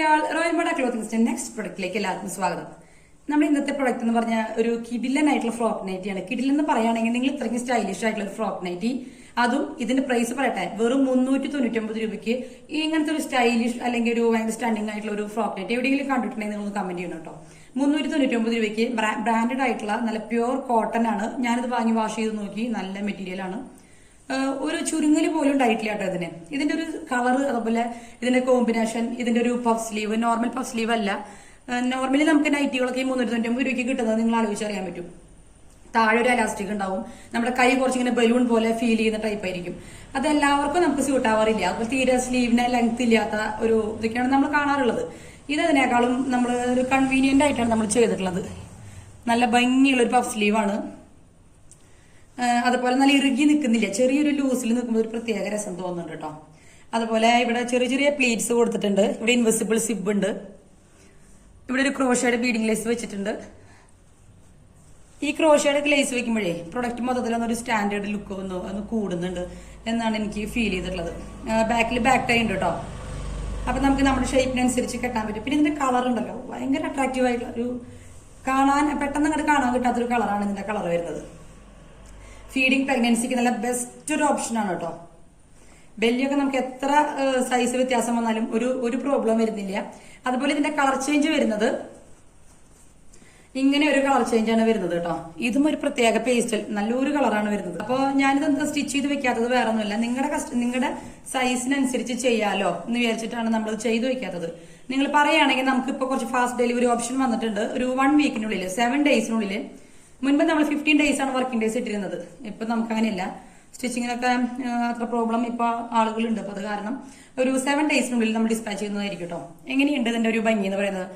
ആൾ royal മോഡ ക്ലോത്തിങ്സിന്റെ next പ്രൊഡക്റ്റിലേക്ക് എല്ലാവർക്കും സ്വാഗതം. നമ്മുടെ ഇന്നത്തെ പ്രൊഡക്റ്റ് എന്ന് പറഞ്ഞാൽ ഒരു കിഡിലനായിട്ടുള്ള ഫ്രോക്ക് നൈറ്റിയാണ്. കിഡിൽ എന്ന് പറയുകയാണെങ്കിൽ നിങ്ങൾ ഇത്രയ്ക്കും സ്റ്റൈലിഷ് ആയിട്ടുള്ള ഒരു ഫ്രോക്ക് നൈറ്റി, അതും ഇതിന്റെ പ്രൈസ് പറയട്ടെ, വെറും 399 രൂപയ്ക്ക് ഇങ്ങനത്തെ ഒരു സ്റ്റൈലിഷ് അല്ലെങ്കിൽ ഒരു ഭയങ്കര സ്റ്റണ്ണിംഗ് ആയിട്ടുള്ള ഒരു ഫ്രോക്ക് നൈറ്റ് എവിടെയെങ്കിലും കണ്ടിട്ടുണ്ടെങ്കിൽ നിങ്ങൾ കമന്റ് ചെയ്യണം കേട്ടോ. 399 രൂപയ്ക്ക് ബ്രാൻഡഡ് ആയിട്ടുള്ള നല്ല പ്യുവർ കോട്ടൺ ആണ്. ഞാനിത് വാങ്ങി വാഷ് ചെയ്ത് നോക്കി, നല്ല മെറ്റീരിയൽ ആണ്. ഒരു ചുരുങ്ങല് പോലും ഉണ്ടായിട്ടില്ല കേട്ടോ ഇതിന്. ഇതിന്റെ ഒരു കളർ, അതുപോലെ ഇതിന്റെ കോമ്പിനേഷൻ, ഇതിന്റെ ഒരു puff sleeve normal puff sleeve അല്ല. നോർമലി നമുക്ക് നൈറ്റികളൊക്കെ 399 രൂപയ്ക്ക് കിട്ടുന്നത് നിങ്ങൾ ആലോചിച്ചറിയാൻ പറ്റും. താഴെ ഒരു അലാസ്റ്റിക് ഉണ്ടാവും, നമ്മുടെ കൈ കുറച്ചിങ്ങനെ ബലൂൺ പോലെ ഫീൽ ചെയ്യുന്ന ടൈപ്പ് ആയിരിക്കും. അത് എല്ലാവർക്കും നമുക്ക് സ്യൂട്ട് ആവാറില്ല. അതുപോലെ തീരെ സ്ലീവിന് ലെങ്ത് ഇല്ലാത്ത ഒരു ഇതൊക്കെയാണ് നമ്മൾ കാണാറുള്ളത്. ഇത് അതിനേക്കാളും നമ്മൾ ഒരു കൺവീനിയന്റ് ആയിട്ടാണ് നമ്മൾ ചെയ്തിട്ടുള്ളത്. നല്ല ഭംഗിയുള്ള ഒരു പഫ് സ്ലീവാണ്. അതുപോലെ നല്ല ഇറുകി നിൽക്കുന്നില്ല, ചെറിയൊരു ലൂസിൽ നിൽക്കുമ്പോൾ ഒരു പ്രത്യേക രസം തോന്നുന്നുണ്ട് കേട്ടോ. അതുപോലെ ഇവിടെ ചെറിയ ചെറിയ പ്ലീറ്റ്സ് കൊടുത്തിട്ടുണ്ട്. ഇവിടെ ഇൻവിസിബിൾ സിബ് ഉണ്ട്. ഇവിടെ ഒരു ക്രോഷയുടെ ബീഡിംഗ് ലേസ് വെച്ചിട്ടുണ്ട്. ഈ ക്രോഷയുടെ ലേസ് വെക്കുമ്പോഴേ പ്രൊഡക്റ്റ് മൊത്തത്തിലൊന്നൊരു സ്റ്റാൻഡേർഡ് ലുക്ക് ഒന്ന് കൂടുന്നുണ്ട് എന്നാണ് എനിക്ക് ഫീൽ ചെയ്തിട്ടുള്ളത്. ബാക്കിൽ ബാക്ക് ടൈ ഉണ്ട് കേട്ടോ. അപ്പൊ നമുക്ക് നമ്മുടെ ഷേപ്പിനനുസരിച്ച് കെട്ടാൻ പറ്റും. പിന്നെ ഇതിന്റെ കളർ ഉണ്ടല്ലോ, ഭയങ്കര അട്രാക്റ്റീവ് ആയിട്ടുള്ള ഒരു, കാണാൻ പെട്ടെന്ന് അങ്ങോട്ട് കാണാൻ കിട്ടാത്തൊരു കളറാണ് ഇതിന്റെ കളർ വരുന്നത്. ഫീഡിങ് പ്രഗ്നൻസിക്ക് നല്ല ബെസ്റ്റ് ഒരു ഓപ്ഷനാണ് കേട്ടോ. ബെല്ലിയൊക്കെ നമുക്ക് എത്ര സൈസ് വ്യത്യാസം വന്നാലും ഒരു പ്രോബ്ലം വരുന്നില്ല. അതുപോലെ ഇതിന്റെ കളർ ചേഞ്ച് വരുന്നത് ഇങ്ങനെ ഒരു കളർ ചേഞ്ച് ആണ് വരുന്നത് കേട്ടോ. ഇതും ഒരു പ്രത്യേക പേസ്റ്റൽ നല്ലൊരു കളറാണ് വരുന്നത്. അപ്പോൾ ഞാനിത് എന്താ സ്റ്റിച്ച് ചെയ്ത് വെക്കാത്തത് വേറെ ഒന്നുമില്ല, നിങ്ങളുടെ സൈസിനനുസരിച്ച് ചെയ്യാലോ എന്ന് വിചാരിച്ചിട്ടാണ് നമ്മൾ ചെയ്ത് വെക്കാത്തത്. നിങ്ങൾ പറയുകയാണെങ്കിൽ നമുക്ക് ഇപ്പോൾ കുറച്ച് ഫാസ്റ്റ് ഡെലിവറി ഓപ്ഷൻ വന്നിട്ടുണ്ട്. ഒരു 1 വീക്കിനുള്ളിൽ 7 ഡേയ്സിനുള്ളിൽ. മുൻപ് നമ്മൾ 15 ഡേയ്സ് ആണ് വർക്കിംഗ് ഡേയ്സ് ഇട്ടിരുന്നത്. ഇപ്പൊ നമുക്ക് അങ്ങനെയല്ല. സ്റ്റിച്ചിങ്ങിനൊക്കെ അത്ര പ്രോബ്ലം ഇപ്പൊ ആളുകളുണ്ട്. അപ്പൊ അത് കാരണം ഒരു 7 ഡേയ്സിനുള്ളിൽ നമ്മൾ ഡിസ്പാച്ച് ചെയ്യുന്നതായിരിക്കും കേട്ടോ. എങ്ങനെയുണ്ട് ഇതിന്റെ ഒരു ഭംഗി എന്ന് പറയുന്നത്?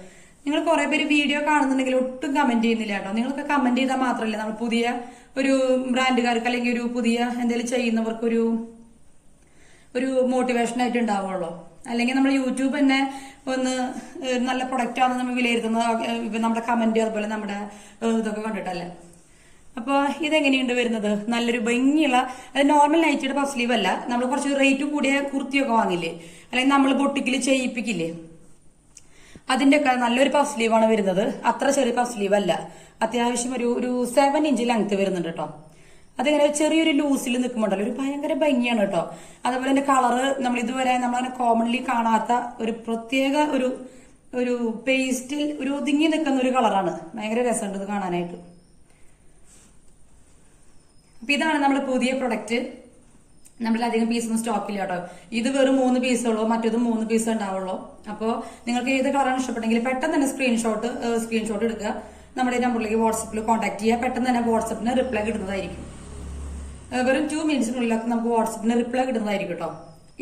നിങ്ങൾ കുറെ പേര് വീഡിയോ കാണുന്നുണ്ടെങ്കിൽ ഒട്ടും കമന്റ് ചെയ്യുന്നില്ല കേട്ടോ. നിങ്ങളൊക്കെ കമന്റ് ചെയ്താൽ മാത്രമല്ല നമ്മൾ പുതിയ ഒരു ബ്രാൻഡുകാർക്ക് അല്ലെങ്കിൽ ഒരു പുതിയ എന്തെങ്കിലും ചെയ്യുന്നവർക്ക് ഒരു മോട്ടിവേഷൻ ആയിട്ട് ഉണ്ടാവുള്ളൂ. അല്ലെങ്കിൽ നമ്മൾ യൂട്യൂബ് തന്നെ ഒന്ന് നല്ല പ്രൊഡക്റ്റ് ആണെന്ന് നമ്മൾ വിലയിരുത്തുന്നത് നമ്മുടെ കമന്റ് അതുപോലെ നമ്മുടെ ഇതൊക്കെ കണ്ടിട്ടല്ലേ. അപ്പൊ ഇതെങ്ങനെയുണ്ട് വരുന്നത്? നല്ലൊരു ഭംഗിയുള്ള, അത് നോർമൽ നൈറ്റിയുടെ പഫ് സ്ലീവ് അല്ല. നമ്മൾ കുറച്ച് റേറ്റ് കൂടിയ കുർത്തിയൊക്കെ വാങ്ങില്ലേ, അല്ലെങ്കിൽ നമ്മൾ ബൊട്ടിക്കിൽ ചെയ്യിപ്പിക്കില്ലേ, അതിന്റെ ഒക്കെ നല്ലൊരു പഫ് സ്ലീവ് ആണ് വരുന്നത്. അത്ര ചെറിയ പഫ് സ്ലീവ് അല്ല, അത്യാവശ്യം ഒരു 7 ഇഞ്ച് ലെങ്ത് വരുന്നുണ്ട് കേട്ടോ. അതിങ്ങനെ ചെറിയൊരു ലൂസിൽ നിൽക്കുമ്പോണ്ടല്ലോ ഒരു ഭയങ്കര ഭംഗിയാണ് കേട്ടോ. അതുപോലെ തന്നെ കളറ് നമ്മൾ ഇതുവരെ നമ്മളങ്ങനെ കോമൺലി കാണാത്ത ഒരു പ്രത്യേക ഒരു പേസ്റ്റിൽ ഒരു ഒതുങ്ങി നിൽക്കുന്ന ഒരു കളറാണ്. ഭയങ്കര രസമുണ്ട് ഇത് കാണാനായിട്ട്. അപ്പൊ ഇതാണ് നമ്മുടെ പുതിയ പ്രൊഡക്റ്റ്. നമ്മളധികം പീസൊന്നും സ്റ്റോക്കില്ല കേട്ടോ. ഇത് വെറും 3 പീസുള്ളൂ, മറ്റേതും 3 പീസ് ഉണ്ടാവുള്ളൂ. അപ്പോൾ നിങ്ങൾക്ക് ഏത് കളറാണ് ഇഷ്ടപ്പെട്ടെങ്കിൽ പെട്ടെന്ന് തന്നെ സ്ക്രീൻഷോട്ട് എടുക്കുക, നമ്മുടെ നമ്പറിലേക്ക് വാട്സപ്പിൽ കോൺടാക്ട് ചെയ്യുക. പെട്ടെന്ന് തന്നെ വാട്സപ്പിന് റിപ്ലൈ കിട്ടുന്നതായിരിക്കും. വെറും 2 മിനിറ്റ്സിനുള്ളിലൊക്കെ നമുക്ക് വാട്സപ്പിന് റിപ്ലൈ കിട്ടുന്നതായിരിക്കും കേട്ടോ.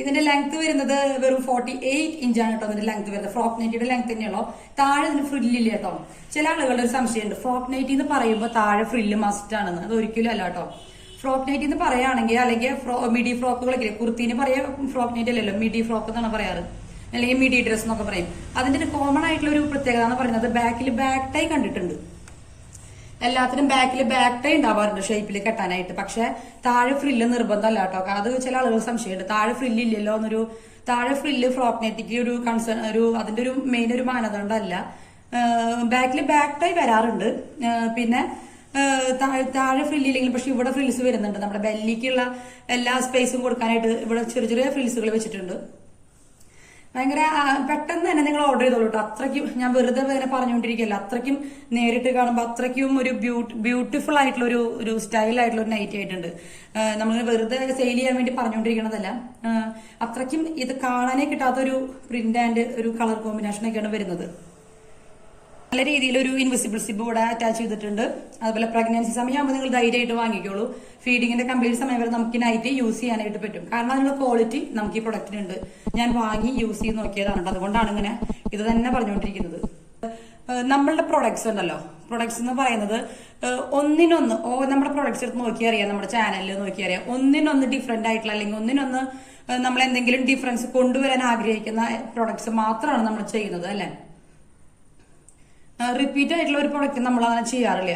ഇതിന്റെ ലെങ്ത് വരുന്നത് വെറും 48 ഇഞ്ചാണ് കേട്ടോ. ഇതിന്റെ ലെങ്ത് വരുന്നത് ഫ്രോക്ക് നൈറ്റിയുടെ ലെങ്ത് തന്നെയുള്ളൂ. താഴെ ഇതിന് ഫ്രില്ലില്ല കേട്ടോ. ചില ആളുകളുടെ ഒരു സംശയമുണ്ട്, ഫ്രോക്ക് നൈറ്റി എന്ന് പറയുമ്പോൾ താഴെ ഫ്രില്ല് മസ്റ്റ് ആണെന്ന്. അത് ഒരിക്കലും അല്ല കേട്ടോ. ഫ്രോക്ക് നൈറ്റ് എന്ന് പറയുകയാണെങ്കിൽ, അല്ലെങ്കിൽ മിഡി ഫ്രോക്കുകളൊക്കെ, കുർത്തിന് പറയാ ഫ്രോക്ക് നൈറ്റ് അല്ലല്ലോ, മിഡി ഫ്രോക്ക് എന്നാണ് പറയാറ്, അല്ലെങ്കിൽ മിഡി ഡ്രസ് എന്നൊക്കെ പറയും. അതിന്റെ ഒരു കോമൺ ആയിട്ടുള്ള ഒരു പ്രത്യേകത എന്ന് പറയുന്നത് ബാക്കിൽ ബാക്ക് ടൈ കണ്ടിട്ടുണ്ട്. എല്ലാത്തിനും ബാക്കിൽ ബാക്ക് ടൈ ഉണ്ടാവാറുണ്ട് ഷേപ്പിൽ കെട്ടാനായിട്ട്. പക്ഷെ താഴെ ഫ്രില്ല് നിർബന്ധമല്ല കേട്ടോ. അത് ചില ആളുകൾ സംശയമുണ്ട്, താഴെ ഫ്രില്ല് ഇല്ലല്ലോ എന്നൊരു. താഴെ ഫ്രില്ല് ഫ്രോക്ക് നെറ്റിക്ക് ഒരു കൺസേൺ, അതിന്റെ ഒരു മെയിൻ ഒരു മാനദണ്ഡമല്ല. ബാക്കിൽ ബാക്ക് ടൈ വരാറുണ്ട്. പിന്നെ താഴെ ഫ്രില്ലില്ലെങ്കിൽ പക്ഷെ ഇവിടെ ഫ്രിൽസ് വരുന്നുണ്ട്. നമ്മുടെ ബെല്ലിക്കുള്ള എല്ലാ സ്പേസും കൊടുക്കാനായിട്ട് ഇവിടെ ചെറിയ ചെറിയ ഫ്രിൽസുകൾ വെച്ചിട്ടുണ്ട്. ഭയങ്കര പെട്ടെന്ന് തന്നെ നിങ്ങൾ ഓർഡർ ചെയ്തോളൂ കേട്ടോ. അത്രയ്ക്കും ഞാൻ വെറുതെ ഇങ്ങനെ പറഞ്ഞുകൊണ്ടിരിക്കുകയല്ല, അത്രയ്ക്കും നേരിട്ട് കാണുമ്പോൾ അത്രയ്ക്കും ഒരു ബ്യൂട്ടിഫുൾ ആയിട്ടുള്ള ഒരു സ്റ്റൈൽ ആയിട്ടുള്ള ഒരു നൈറ്റ് ആയിട്ടുണ്ട്. നമ്മൾ വെറുതെ സെയിൽ ചെയ്യാൻ വേണ്ടി പറഞ്ഞുകൊണ്ടിരിക്കണതല്ല. അത്രയ്ക്കും ഇത് കാണാനേ കിട്ടാത്ത ഒരു പ്രിന്റ് ആൻഡ് ഒരു കളർ കോമ്പിനേഷൻ ഒക്കെയാണ് വരുന്നത്. നല്ല രീതിയിൽ ഒരു ഇൻവിസിബിൾ സിബ് ഇവിടെ അറ്റാച്ച് ചെയ്തിട്ടുണ്ട്. അതുപോലെ പ്രഗ്നൻസി സമയമാകുമ്പോൾ നിങ്ങൾ ധൈര്യമായിട്ട് വാങ്ങിക്കോളൂ. ഫീഡിങ്ങിന്റെ കംപ്ലീറ്റ് സമയം വരെ നമുക്ക് നൈറ്റ് യൂസ് ചെയ്യാനായിട്ട് പറ്റും. കാരണം അതിനുള്ള ക്വാളിറ്റി നമുക്ക് ഈ പ്രൊഡക്റ്റിനുണ്ട്. ഞാൻ വാങ്ങി യൂസ് ചെയ്ത് നോക്കിയതാണ്. അതുകൊണ്ടാണ് ഇങ്ങനെ ഇത് തന്നെ പറഞ്ഞുകൊണ്ടിരിക്കുന്നത്. നമ്മളുടെ പ്രൊഡക്ട്സ് ഉണ്ടല്ലോ, പ്രൊഡക്ട്സ് എന്ന് പറയുന്നത് ഒന്നിനൊന്ന് നമ്മുടെ പ്രൊഡക്ട്സ് എടുത്ത് നോക്കിയറിയാം, നമ്മുടെ ചാനലിൽ നോക്കിയറിയാം, ഒന്നിനൊന്ന് ഡിഫറെന്റ് ആയിട്ടുള്ള, അല്ലെങ്കിൽ ഒന്നിനൊന്ന് നമ്മൾ എന്തെങ്കിലും ഡിഫറൻസ് കൊണ്ടുവരാൻ ആഗ്രഹിക്കുന്ന പ്രൊഡക്ട്സ് മാത്രമാണ് നമ്മൾ ചെയ്യുന്നത് അല്ലെ. റിപ്പീറ്റ് ആയിട്ടുള്ള ഒരു പ്രൊഡക്റ്റ് നമ്മൾ അങ്ങനെ ചെയ്യാറില്ല.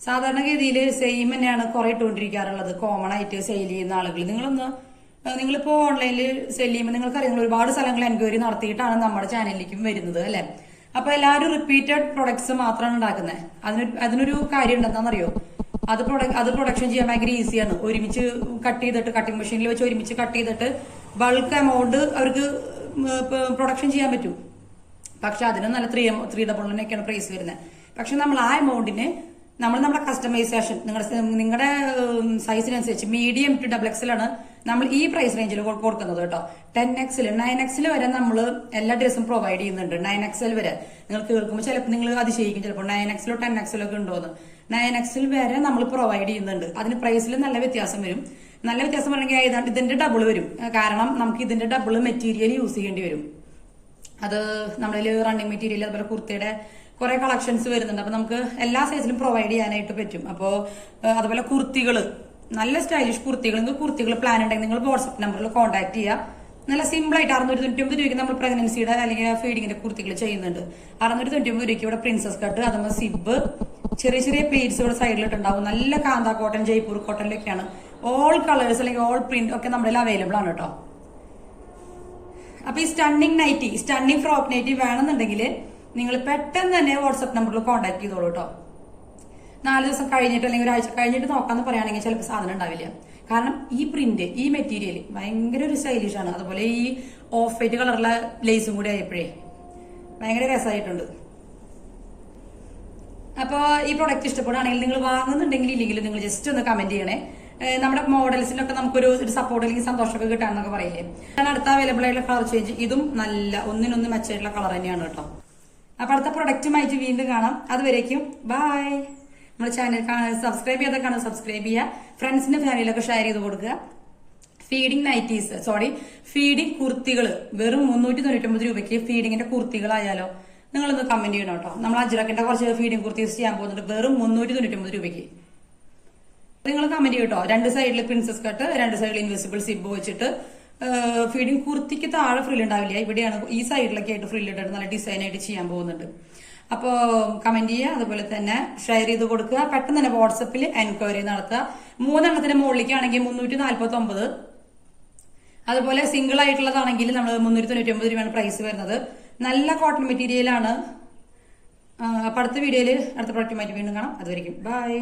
സാധാരണഗതിയിൽ സെയിം തന്നെയാണ് കുറെ ഇട്ടുകൊണ്ടിരിക്കാറുള്ളത്. കോമൺ ആയിട്ട് സെയിൽ ചെയ്യുന്ന ആളുകൾ, നിങ്ങളൊന്ന് നിങ്ങളിപ്പോ ഓൺലൈനിൽ സെല് ചെയ്യുമ്പോൾ നിങ്ങൾക്കറിയാം ഒരുപാട് സ്ഥലങ്ങൾ എൻക്വയറി നടത്തിയിട്ടാണ് നമ്മുടെ ചാനലിലേക്കും വരുന്നത് അല്ലെ. അപ്പൊ എല്ലാവരും റിപ്പീറ്റഡ് പ്രൊഡക്ട്സ് മാത്രമാണ് ഉണ്ടാക്കുന്നത്. അതിനൊരു കാര്യം ഉണ്ടെന്നാണെന്നറിയോ, അത് പ്രൊഡക്ഷൻ ചെയ്യാൻ ഭയങ്കര ഈസിയാണ്. ഒരുമിച്ച് കട്ട് ചെയ്തിട്ട് കട്ടിംഗ് മെഷീനിൽ വെച്ച് ഒരുമിച്ച് കട്ട് ചെയ്തിട്ട് ബൾക്ക് എമൗണ്ട് അവർക്ക് പ്രൊഡക്ഷൻ ചെയ്യാൻ പറ്റും. പക്ഷെ അതിന് നല്ല 399 പ്രൈസ് വരുന്നത്. പക്ഷെ നമ്മൾ ആ എമൗണ്ടിന് നമ്മുടെ കസ്റ്റമൈസേഷൻ നിങ്ങളുടെ സൈസിനനുസരിച്ച് മീഡിയം ടു XXL ആണ് നമ്മൾ ഈ പ്രൈസ് റേഞ്ചിൽ കൊടുക്കുന്നത് കേട്ടോ. 10XL 9XL വരെ നമ്മൾ എല്ലാ ഡ്രസ്സും പ്രൊവൈഡ് ചെയ്യുന്നുണ്ട്. 9XL വരെ നിങ്ങൾ കേൾക്കുമ്പോൾ ചിലപ്പോൾ നിങ്ങൾ അതിശയിക്കും, ചിലപ്പോൾ 9XL 10XL ഒക്കെ ഉണ്ടോന്ന്. 9XL വരെ നമ്മൾ പ്രൊവൈഡ് ചെയ്യുന്നുണ്ട്. അതിന് പ്രൈസിൽ നല്ല വ്യത്യാസം വരും. നല്ല വ്യത്യാസം പറഞ്ഞെങ്കിൽ ഏതാണ്ട് ഇതിന്റെ ഡബിൾ വരും. കാരണം നമുക്ക് ഇതിന്റെ ഡബിൾ മെറ്റീരിയൽ യൂസ് ചെയ്യേണ്ടി വരും. അത് നമ്മളിൽ റണ്ണിങ് മെറ്റീരിയൽ അതുപോലെ കുർത്തയുടെ കുറെ കളക്ഷൻസ് വരുന്നുണ്ട്. അപ്പൊ നമുക്ക് എല്ലാ സൈസിലും പ്രൊവൈഡ് ചെയ്യാനായിട്ട് പറ്റും. അപ്പോ അതുപോലെ കുർത്തികള്, നല്ല സ്റ്റൈലിഷ് കുർത്തികൾ, നിങ്ങൾക്ക് കുർത്തികൾ പ്ലാൻ ഉണ്ടെങ്കിൽ നിങ്ങൾ വാട്സ്ആപ്പ് നമ്പറിൽ കോൺടാക്ട് ചെയ്യുക. നല്ല സിമ്പിൾ ആയിട്ട് 699 രൂപയ്ക്ക് നമ്മൾ പ്രഗ്നൻസിയുടെ അല്ലെങ്കിൽ ഫീഡിങ്ങിന്റെ കുർത്തികൾ ചെയ്യുന്നുണ്ട്. 699 രൂപയ്ക്ക് ഇവിടെ പ്രിൻസസ് കട്ട്, അതുപോലെ സിബ്, ചെറിയ ചെറിയ പ്ലേറ്റ്സ് ഇവിടെ സൈഡിലിട്ടുണ്ടാവും. നല്ല കാന്ത കോട്ടൺ, ജയ്പൂർ കോട്ടണിലൊക്കെയാണ്. ഓൾ കളേഴ്സ് അല്ലെങ്കിൽ ഓൾ പ്രിന്റ് ഒക്കെ നമ്മുടെ അവൈലബിൾ ആണ് കേട്ടോ. അപ്പൊ ഈ stunning nighty, stunning frock nighty വേണമെന്നുണ്ടെങ്കിൽ നിങ്ങൾ പെട്ടെന്ന് തന്നെ വാട്സ്ആപ്പ് നമ്പറിൽ കോൺടാക്ട് ചെയ്തോളൂ കേട്ടോ. 4 ദിവസം കഴിഞ്ഞിട്ട് അല്ലെങ്കിൽ ഒരാഴ്ച കഴിഞ്ഞിട്ട് നോക്കാന്ന് പറയുകയാണെങ്കിൽ ചിലപ്പോൾ സാധനം ഉണ്ടാവില്ല. കാരണം ഈ പ്രിന്റ്, ഈ മെറ്റീരിയൽ ഭയങ്കര ഒരു സ്റ്റൈലിഷ് ആണ്. അതുപോലെ ഈ ഓഫ് വൈറ്റ് കളറുള്ള ലേസും കൂടി ആയപ്പോഴേ ഭയങ്കര രസമായിട്ടുണ്ട്. അപ്പൊ ഈ പ്രൊഡക്റ്റ് ഇഷ്ടപ്പെടുകയാണെങ്കിൽ നിങ്ങൾ വാങ്ങുന്നുണ്ടെങ്കിൽ ഇല്ലെങ്കിൽ നിങ്ങൾ ജസ്റ്റ് ഒന്ന് കമന്റ് ചെയ്യണേ. നമ്മുടെ മോഡൽസിനൊക്കെ നമുക്കൊരു സപ്പോർട്ട് അല്ലെങ്കിൽ സന്തോഷമൊക്കെ കിട്ടാന്നൊക്കെ പറയില്ലേ. ഞാൻ അടുത്ത അവൈലബിൾ ആയിട്ടുള്ള കളർ ചേഞ്ച്, ഇതും നല്ല ഒന്നിനൊന്ന് മെച്ചമായിട്ടുള്ള കളർ തന്നെയാണ് കേട്ടോ. അപ്പൊ അടുത്ത പ്രൊഡക്റ്റുമായിട്ട് വീണ്ടും കാണാം. അതുവരേക്കും ബൈ. നമ്മുടെ ചാനൽ സബ്സ്ക്രൈബ് ചെയ്യാതെ കാണാൻ സബ്സ്ക്രൈബ് ചെയ്യുക. ഫ്രണ്ട്സിന്റെ ഫാമിലിയിലൊക്കെ ഷെയർ ചെയ്ത് കൊടുക്കുക. ഫീഡിംഗ് കുർത്തികൾ വെറും 399 രൂപയ്ക്ക് ഫീഡിങ്ങിന്റെ കുർത്തികളായാലോ, നിങ്ങളൊന്ന് കമന്റ് ചെയ്യണം കേട്ടോ. നമ്മൾ അജ്രക്കിന്റെ കുറച്ച് ഫീഡിംഗ് കുർത്തീസ് ചെയ്യാൻ പോകുന്നുണ്ട് വെറും 399 രൂപയ്ക്ക്. നിങ്ങൾ കമന്റ് ചെയ്യട്ടോ. 2 സൈഡിൽ പ്രിൻസസ് കട്ട്, 2 സൈഡിൽ ഇൻവിസിബിൾ സിബ് വെച്ചിട്ട് ഫീഡിംഗ് കുർത്തിക്ക് താഴെ ഫ്രിൽ ഉണ്ടാവില്ല. ഇവിടെയാണ് ഈ സൈഡിലൊക്കെ ആയിട്ട് ഫ്രിൽ ഇട്ടിട്ട് നല്ല ഡിസൈൻ ആയിട്ട് ചെയ്യാൻ പോകുന്നുണ്ട്. അപ്പോ കമന്റ് ചെയ്യുക, അതുപോലെ തന്നെ ഷെയർ ചെയ്ത് കൊടുക്കുക. പെട്ടെന്ന് തന്നെ വാട്സപ്പിൽ എൻക്വയറി നടത്തുക. 3 എണ്ണത്തിന്റെ മുകളിലേക്കാണെങ്കിൽ 349. അതുപോലെ സിംഗിൾ ആയിട്ടുള്ളതാണെങ്കിൽ നമ്മൾ 399 രൂപയാണ് പ്രൈസ് വരുന്നത്. നല്ല കോട്ടൺ മെറ്റീരിയൽ ആണ്. അപ്പൊ അടുത്ത വീഡിയോയിൽ അടുത്ത പ്രൊഡക്റ്റുമായിട്ട് വീണ്ടും കാണാം. അതുവരെയും ബൈ.